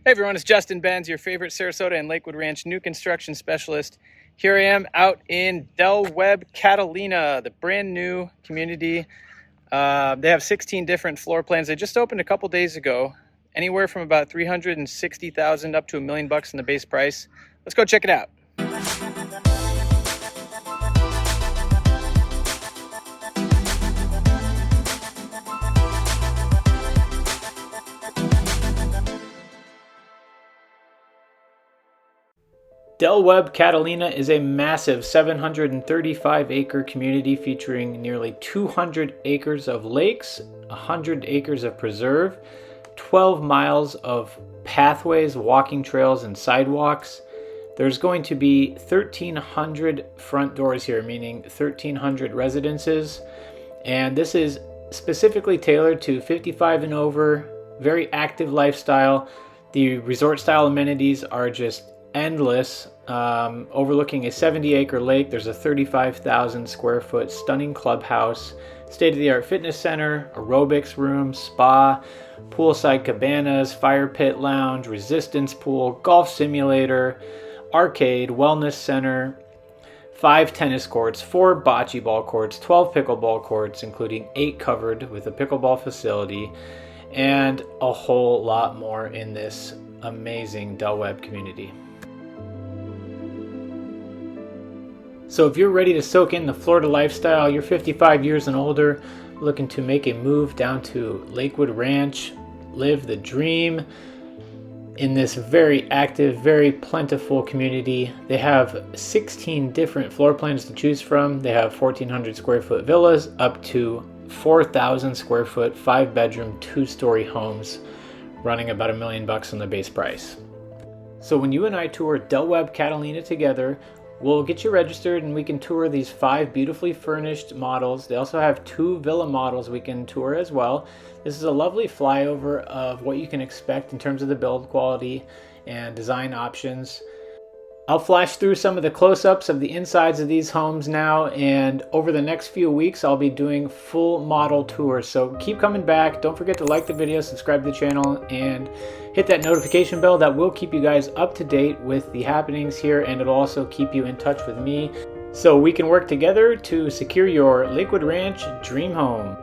Hey everyone, it's Justin Benz, your favorite Sarasota and Lakewood Ranch New Construction specialist. Here I am out in Webb Catalina, the brand new community. They have 16 different floor plans. They just opened a couple days ago, anywhere from about $360,000 up to $1 million in the base price. Let's go check it out. Webb Catalina is a massive 735-acre community featuring nearly 200 acres of lakes, 100 acres of preserve, 12 miles of pathways, walking trails, and sidewalks. There's going to be 1,300 front doors here, meaning 1,300 residences. And this is specifically tailored to 55 and over, very active lifestyle. The resort style amenities are just endless, overlooking a 70-acre lake. There's a 35,000 square foot stunning clubhouse, state-of-the-art fitness center, aerobics room, spa, poolside cabanas, fire pit lounge, resistance pool, golf simulator, arcade, wellness center, 5 tennis courts, 4 bocce ball courts, 12 pickleball courts, including 8 covered with a pickleball facility, and a whole lot more in this amazing Webb community. So if you're ready to soak in the Florida lifestyle, you're 55 years and older, looking to make a move down to Lakewood Ranch, live the dream in this very active, very plentiful community. They have 16 different floor plans to choose from. They have 1,400 square foot villas up to 4,000 square foot, 5-bedroom, 2-story homes running about $1 million on the base price. So when you and I tour Webb Catalina together, we'll get you registered and we can tour these 5 beautifully furnished models. They also have 2 villa models we can tour as well. This is a lovely flyover of what you can expect in terms of the build quality and design options. I'll flash through some of the close-ups of the insides of these homes now, and over the next few weeks I'll be doing full model tours. So keep coming back. Don't forget to like the video, subscribe to the channel, and hit that notification bell. That will keep you guys up to date with the happenings here, and it'll also keep you in touch with me so we can work together to secure your Lakewood Ranch dream home.